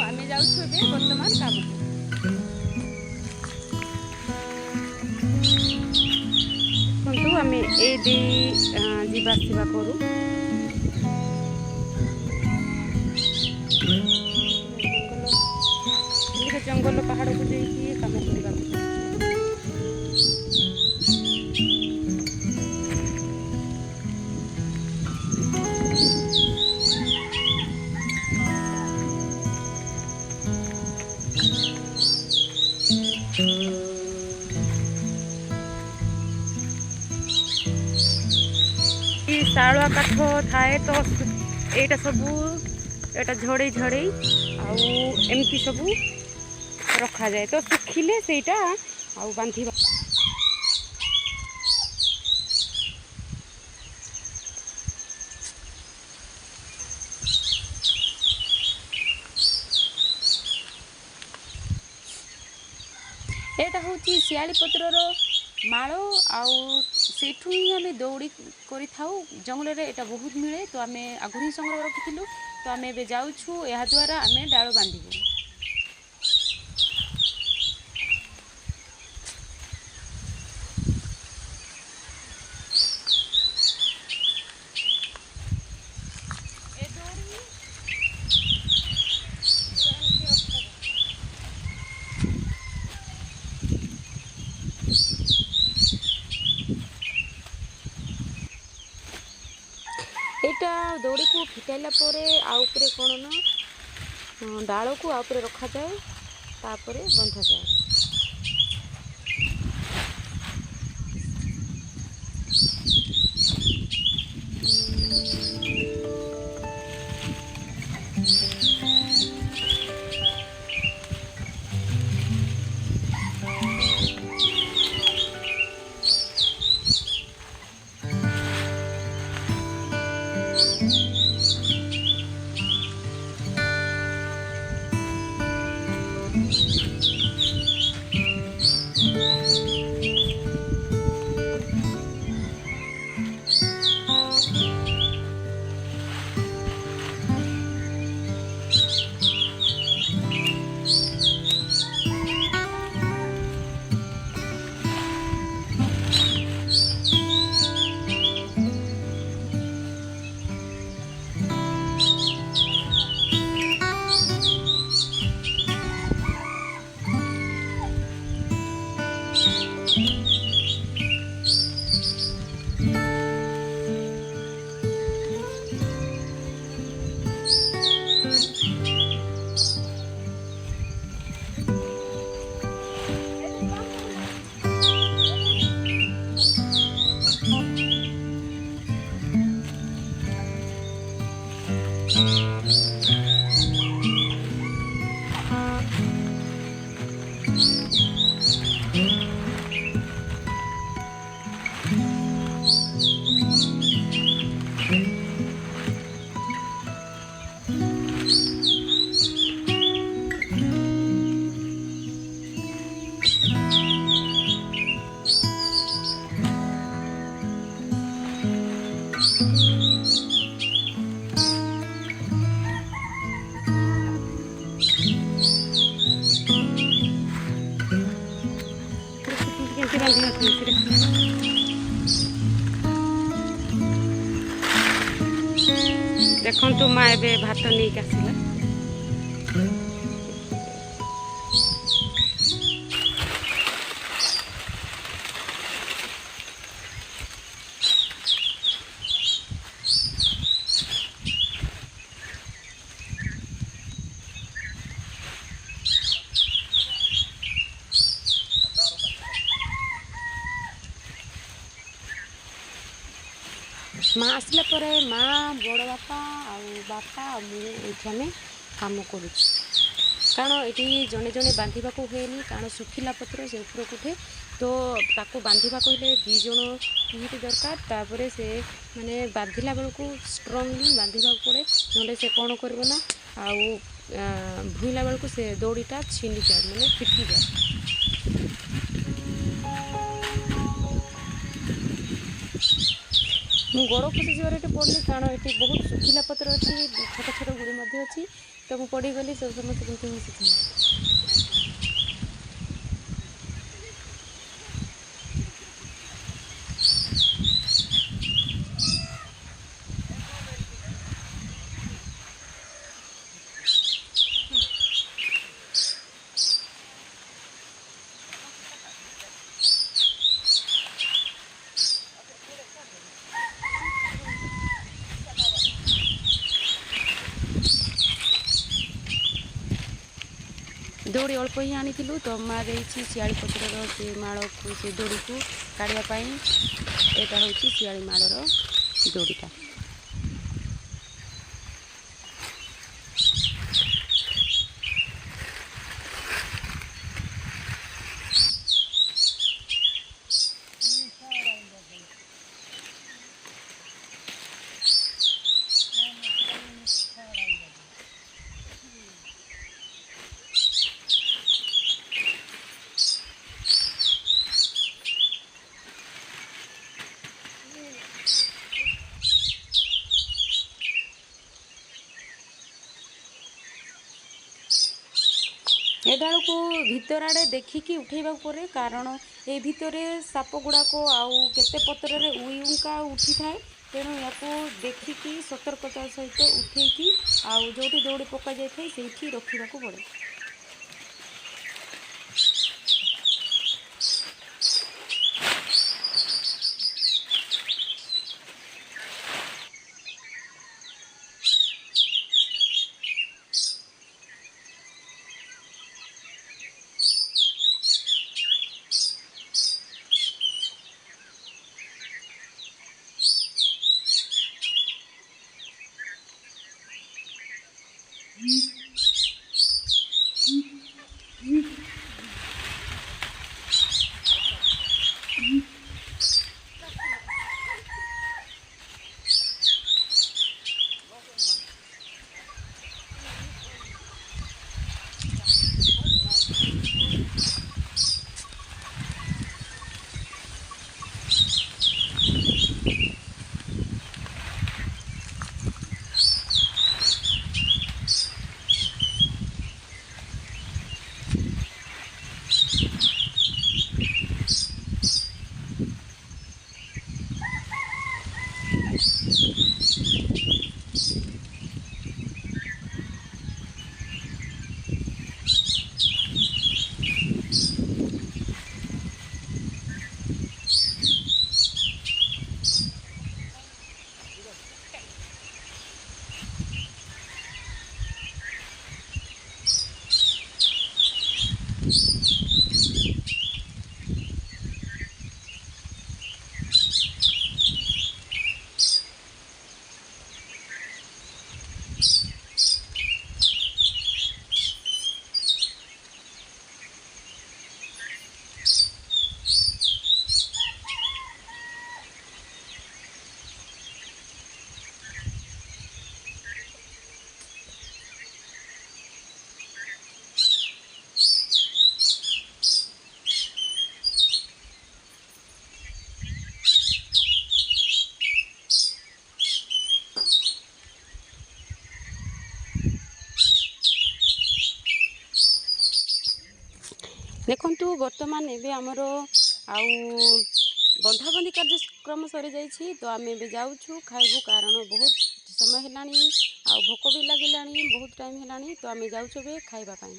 आमे जाउछु बे वर्तमान काम को आमे ए दे जीवा सेवा करू जंगल पहाड़ को जाइए काम करने शालुआ काठ थाए तो एटा सबू एटा झड़े झड़े आमती सबू रखा जाए तो सुखिले सेटा आउ बांधी एटा होची शियाली पत्रर माल आठू ही आम दौड़ी कर जंगल में एटा बहुत मिले तो आम आगुरी संग्रह रखी तो आम ए जाऊँ या द्वारा आम डाल बांधबू एटा दौड़ी को फिटाइला आउपरे कौन ना डाल को आउपरे रखा जाए तापरे बंधा जाए देखु माँ ए भात नहीं आसला माँ आसला पर माँ बड़ बापा बापा मुझे काम कर कारण ये जड़े जड़े बांधा हुए कारण सुखिला पत्र से ऊपर उठे तो ताको बांधा कहले दी जन निहाती दरकार तापर से माने बांधिला बेलू स्ट्रंगली बांधा पड़े ना से कौन कर भूला बेलू से दौड़ीटा छिंडी जाए मैंने फिटी जाए। ମୁଁ ଗୋଡ଼ ଖସିଯିବାର ଏଠି ପଡ଼ିଲି, କାରଣ ଏଠି ବହୁତ ଶୁଖିଲା ପତ୍ର ଅଛି, ଛୋଟ ଛୋଟ ଗୁଡ଼ି ମଧ୍ୟ ଅଛି। ତ ମୁଁ ପଡ଼ିଗଲି, ସେ ସମସ୍ତେ କିନ୍ତୁ ହସୁଥିଲେ। ଦଉଡ଼ି ଅଳ୍ପ ହିଁ ଆଣିଥିଲୁ, ତ ମା ଦେଇଛି ଶିଆଳି ପତ୍ରର ସେ ମାଳକୁ, ସେ ଦଉଡ଼ିକୁ କାଢ଼ିବା ପାଇଁ। ଏଇଟା ହେଉଛି ଶିଆଳି ମାଳର ଦଉଡ଼ିଟା। ଏ ଢାଳକୁ ଭିତର ଆଡ଼େ ଦେଖିକି ଉଠେଇବାକୁ ପଡ଼େ, କାରଣ ଏ ଭିତରେ ସାପ ଗୁଡ଼ାକ ଆଉ କେତେ ପତ୍ରରେ ଉଇ ଉଙ୍କା ଉଠିଥାଏ। ତେଣୁ ୟାକୁ ଦେଖିକି ସତର୍କତା ସହିତ ଉଠେଇକି ଆଉ ଯେଉଁଠି ଦଉଡ଼ି ପକାଯାଇଥାଏ ସେଇଠି ରଖିବାକୁ ପଡ଼େ। ଦେଖନ୍ତୁ, ବର୍ତ୍ତମାନ ଏବେ ଆମର ଆଉ ବନ୍ଧାବନ୍ଧି କାର୍ଯ୍ୟକ୍ରମ ସରିଯାଇଛି। ତ ଆମେ ଏବେ ଯାଉଛୁ ଖାଇବୁ, କାରଣ ବହୁତ ସମୟ ହେଲାଣି ଆଉ ଭୋକ ବି ଲାଗିଲାଣି, ବହୁତ ଟାଇମ୍ ହେଲାଣି। ତ ଆମେ ଯାଉଛୁ ଏବେ ଖାଇବା ପାଇଁ।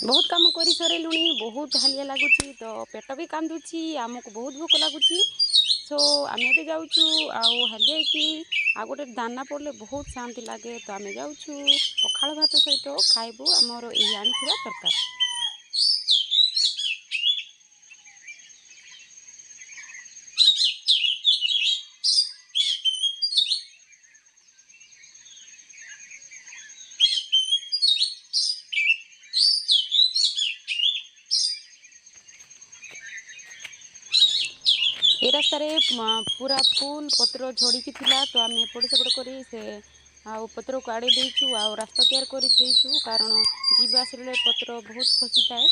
ବହୁତ କାମ କରି ସାରିଲୁଣି, ବହୁତ ହାଲିଆ ଲାଗୁଛି, ତ ପେଟ ବି କାନ୍ଦୁଛି, ଆମକୁ ବହୁତ ଭୋକ ଲାଗୁଛି। ସୋ ଆମେ ଏବେ ଯାଉଛୁ, ଆଉ ହାଲିଆ ହେଇକି ଆଉ ଗୋଟେ ଦାନା ପଡ଼ିଲେ ବହୁତ ଶାନ୍ତି ଲାଗେ। ତ ଆମେ ଯାଉଛୁ ପଖାଳ ଭାତ ସହିତ ଖାଇବୁ ଆମର ଏହି ଆଣିଥିବା ତରକାରୀ। ଏ ରାସ୍ତାରେ ପୁରା ଫୁଲ୍ ପତ୍ର ଝଡ଼ିକି ଥିଲା, ତ ଆମେ ଏପଟ ସେପଟ କରି ସେ ଆଉ ପତ୍ରକୁ ଆଡ଼େଇ ଦେଇଛୁ ଆଉ ରାସ୍ତା ତିଆରି କରି ଦେଇଛୁ, କାରଣ ଯିବା ଆସିଲେ ପତ୍ର ବହୁତ ଖସିଥାଏ।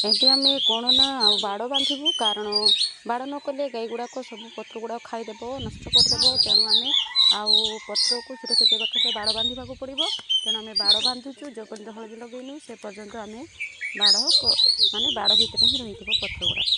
ଏଠି ଆମେ କ'ଣ ନା ଆଉ ବାଡ଼ ବାନ୍ଧିବୁ, କାରଣ ବାଡ଼ ନ କଲେ ଗାଈ ଗୁଡ଼ାକ ସବୁ ପତ୍ର ଗୁଡ଼ାକ ଖାଇଦେବ, ନଷ୍ଟ କରିଦେବ। ତେଣୁ ଆମେ ଆଉ ପତ୍ରକୁ ସୁରକ୍ଷା ଦେବାକୁ ହେଲେ ବାଡ଼ ବାନ୍ଧିବାକୁ ପଡ଼ିବ। ତେଣୁ ଆମେ ବାଡ଼ ବାନ୍ଧୁଛୁ, ଯେପର୍ଯ୍ୟନ୍ତ ହଳଦୀ ଲଗେଇନୁ ସେ ପର୍ଯ୍ୟନ୍ତ ଆମେ ବାଡ଼ ମାନେ ବାଡ଼ ଭିତରେ ହିଁ ରହିଥିବ ପତ୍ର ଗୁଡ଼ାକ।